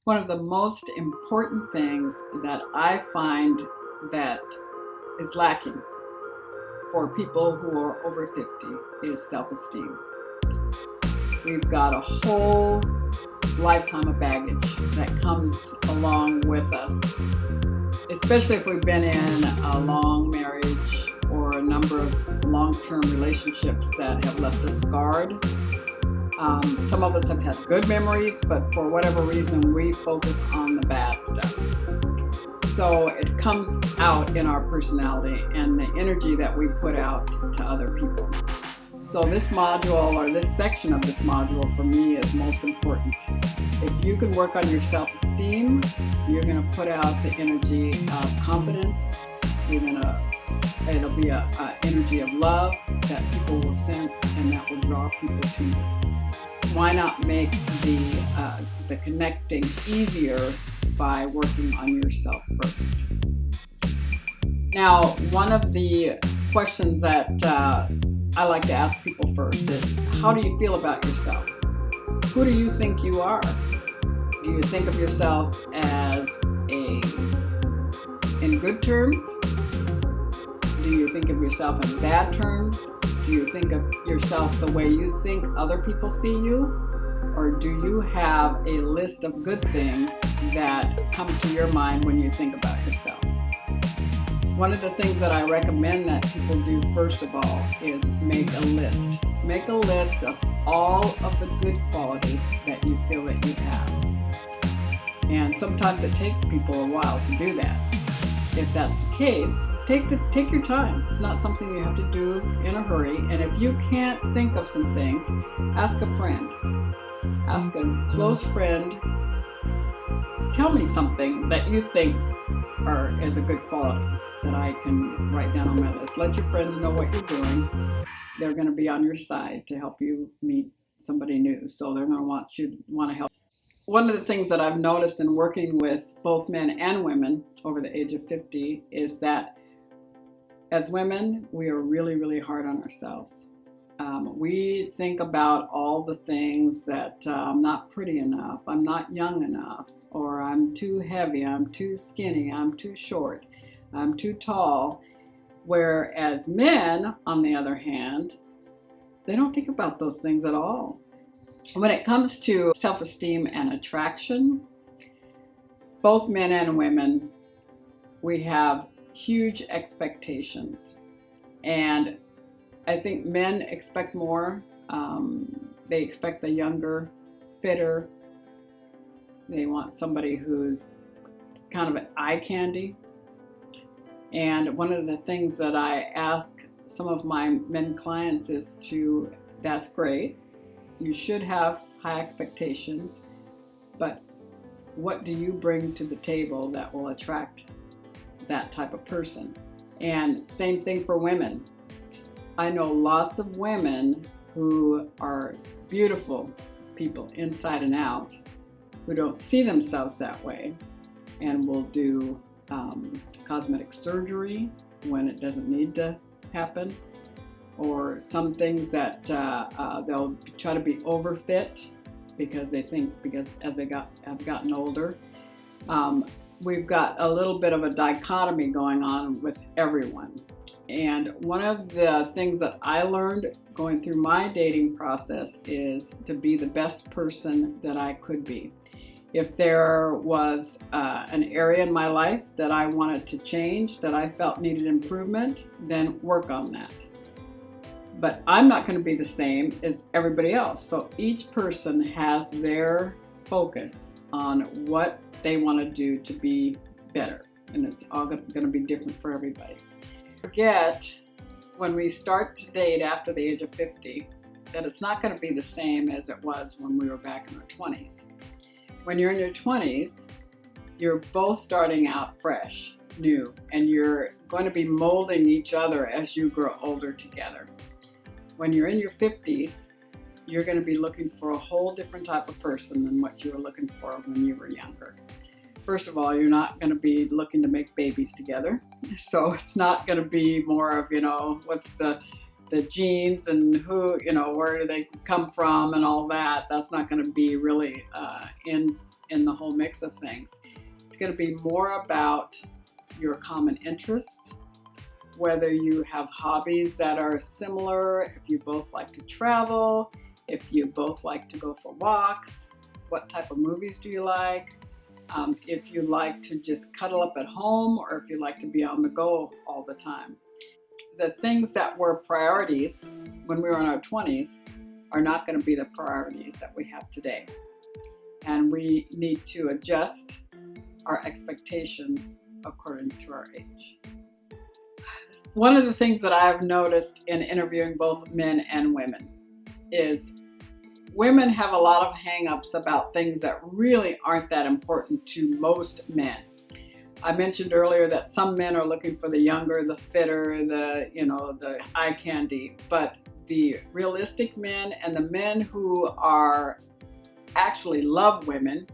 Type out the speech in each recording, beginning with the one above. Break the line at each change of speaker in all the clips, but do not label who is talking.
One of the most important things that I find that is lacking for people who are over 50 is self-esteem. We've got a whole lifetime of baggage that comes along with us, especially if we've been in a long marriage or a number of long-term relationships that have left us scarred. Some of us have had good memories, but for whatever reason, we focus on the bad stuff. So it comes out in our personality and the energy that we put out to other people. So this module, or this section of this module, for me is most important. If you can work on your self-esteem, you're going to put out the energy of confidence. It'll be an energy of love that people will sense, and that will draw people to you. Why not make the connecting easier by working on yourself first? Now, one of the questions that I like to ask people first is, how do you feel about yourself? Who do you think you are? Do you think of yourself as in good terms? Do you think of yourself in bad terms? Do you think of yourself the way you think other people see you? Or do you have a list of good things that come to your mind when you think about yourself? One of the things that I recommend that people do first of all is make a list. Make a list of all of the good qualities that you feel that you have. And sometimes it takes people a while to do that. If that's the case, take your time. It's not something you have to do in a hurry. And if you can't think of some things, ask a friend. Ask a close friend. Tell me something that you think is a good quality that I can write down on my list. Let your friends know what you're doing. They're going to be on your side to help you meet somebody new. So they're going to want to help. One of the things that I've noticed in working with both men and women over the age of 50 is that as women, we are really, really hard on ourselves. We think about all the things that I'm not pretty enough, I'm not young enough, or I'm too heavy, I'm too skinny, I'm too short, I'm too tall. Whereas men, on the other hand, they don't think about those things at all. When it comes to self-esteem and attraction, both men and women, we have huge expectations. And I think men expect more. They expect the younger, fitter. They want somebody who's kind of eye candy. And one of the things that I ask some of my men clients is that's great. You should have high expectations, but what do you bring to the table that will attract that type of person? And same thing for women. I know lots of women who are beautiful people inside and out who don't see themselves that way and will do cosmetic surgery when it doesn't need to happen, or some things that they'll try to be overfit because they think as they have gotten older. We've got a little bit of a dichotomy going on with everyone. And one of the things that I learned going through my dating process is to be the best person that I could be. If there was an area in my life that I wanted to change, that I felt needed improvement, then work on that. But I'm not going to be the same as everybody else. So each person has their focus on what they want to do to be better. And it's all going to be different for everybody. Forget when we start to date after the age of 50 that it's not going to be the same as it was when we were back in our 20s. When you're in your 20s, you're both starting out fresh, new, and you're going to be molding each other as you grow older together. When you're in your 50s, you're going to be looking for a whole different type of person than what you were looking for when you were younger. First of all, you're not going to be looking to make babies together. So it's not going to be more of, what's the genes and who, where do they come from and all that. That's not going to be really in the whole mix of things. It's going to be more about your common interests, whether you have hobbies that are similar, if you both like to travel, if you both like to go for walks, what type of movies do you like, if you like to just cuddle up at home, or if you like to be on the go all the time. The things that were priorities when we were in our 20s are not going to be the priorities that we have today. And we need to adjust our expectations according to our age. One of the things that I've noticed in interviewing both men and women is women have a lot of hang-ups about things that really aren't that important to most men. I mentioned earlier that some men are looking for the younger, the fitter, the eye candy, but the realistic men and the men who are actually love women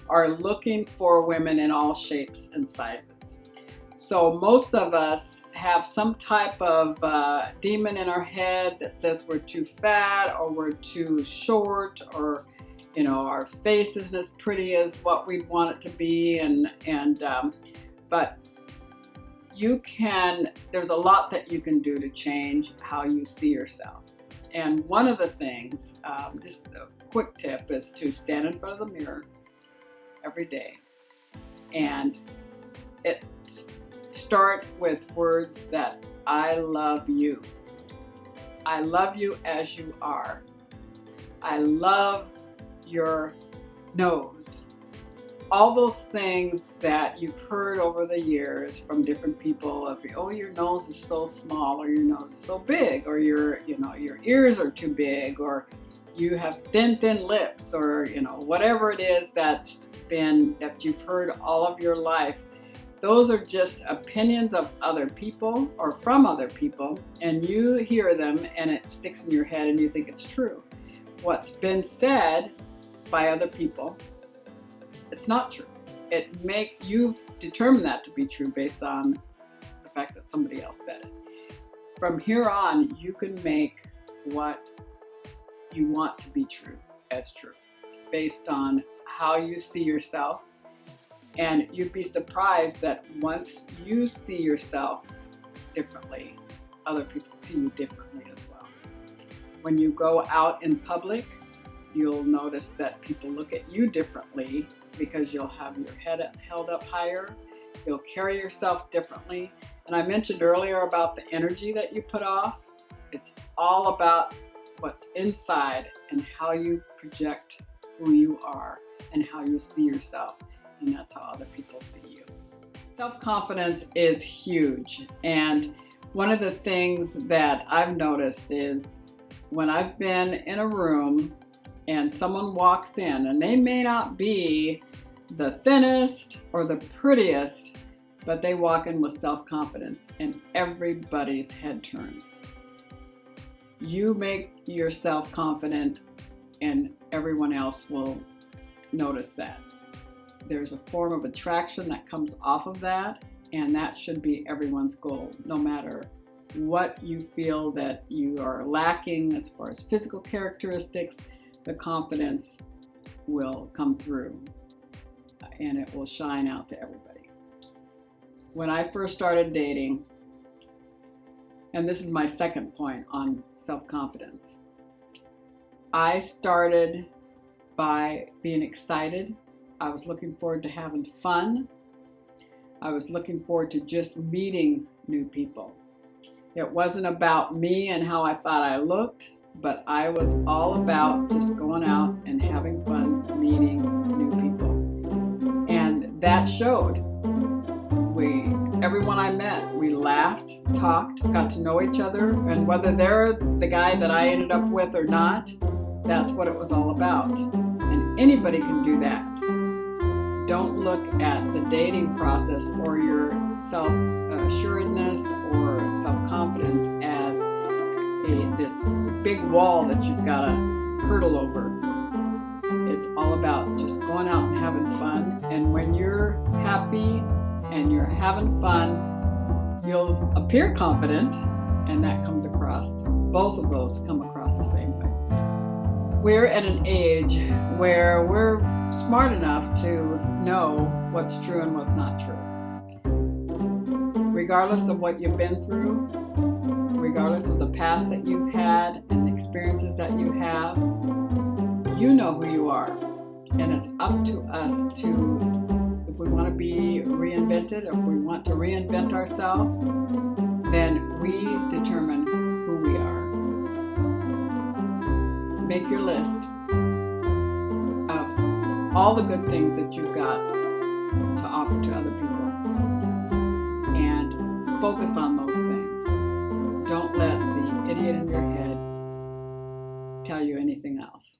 are looking for women in all shapes and sizes. So most of us have some type of demon in our head that says we're too fat or we're too short, or our face isn't as pretty as what we want it to be, but there's a lot that you can do to change how you see yourself. And one of the things, just a quick tip, is to stand in front of the mirror every day and start with words that I love you. I love you as you are. I love your nose. All those things that you've heard over the years from different people, your nose is so small, or your nose is so big, or your ears are too big, or you have thin lips, or whatever it is that you've heard all of your life. Those are just opinions of other people or from other people, and you hear them and it sticks in your head and you think it's true. What's been said by other people, it's not true. You've determined that to be true based on the fact that somebody else said it. From here on, you can make what you want to be true as true based on how you see yourself. And you'd be surprised that once you see yourself differently, other people see you differently as well. When you go out in public, you'll notice that people look at you differently because you'll have your head held up higher. You'll carry yourself differently. And I mentioned earlier about the energy that you put off. It's all about what's inside and how you project who you are and how you see yourself. And that's how other people see you. Self-confidence is huge. And one of the things that I've noticed is when I've been in a room and someone walks in, and they may not be the thinnest or the prettiest, but they walk in with self-confidence and everybody's head turns. You make yourself confident and everyone else will notice that. There's a form of attraction that comes off of that, and that should be everyone's goal, no matter what you feel that you are lacking as far as physical characteristics. The confidence will come through and it will shine out to everybody. When I first started dating, and this is my second point on self-confidence, I started by being excited. I was looking forward to having fun. I was looking forward to just meeting new people. It wasn't about me and how I thought I looked, but I was all about just going out and having fun, meeting new people. And that showed. Everyone I met, we laughed, talked, got to know each other, and whether they're the guy that I ended up with or not, that's what it was all about. And anybody can do that. Don't look at the dating process or your self-assuredness or self-confidence as this big wall that you've got to hurdle over. It's all about just going out and having fun. And when you're happy and you're having fun, you'll appear confident, and that comes across. Both of those come across the same way. We're at an age where we're smart enough to know what's true and what's not true. Regardless of what you've been through, regardless of the past that you've had and the experiences that you have, you know who you are. And it's up to us to, if we want to be reinvented, if we want to reinvent ourselves, then we determine who we are. Make your list of all the good things that you've got to offer to other people and focus on those things. Don't let the idiot in your head tell you anything else.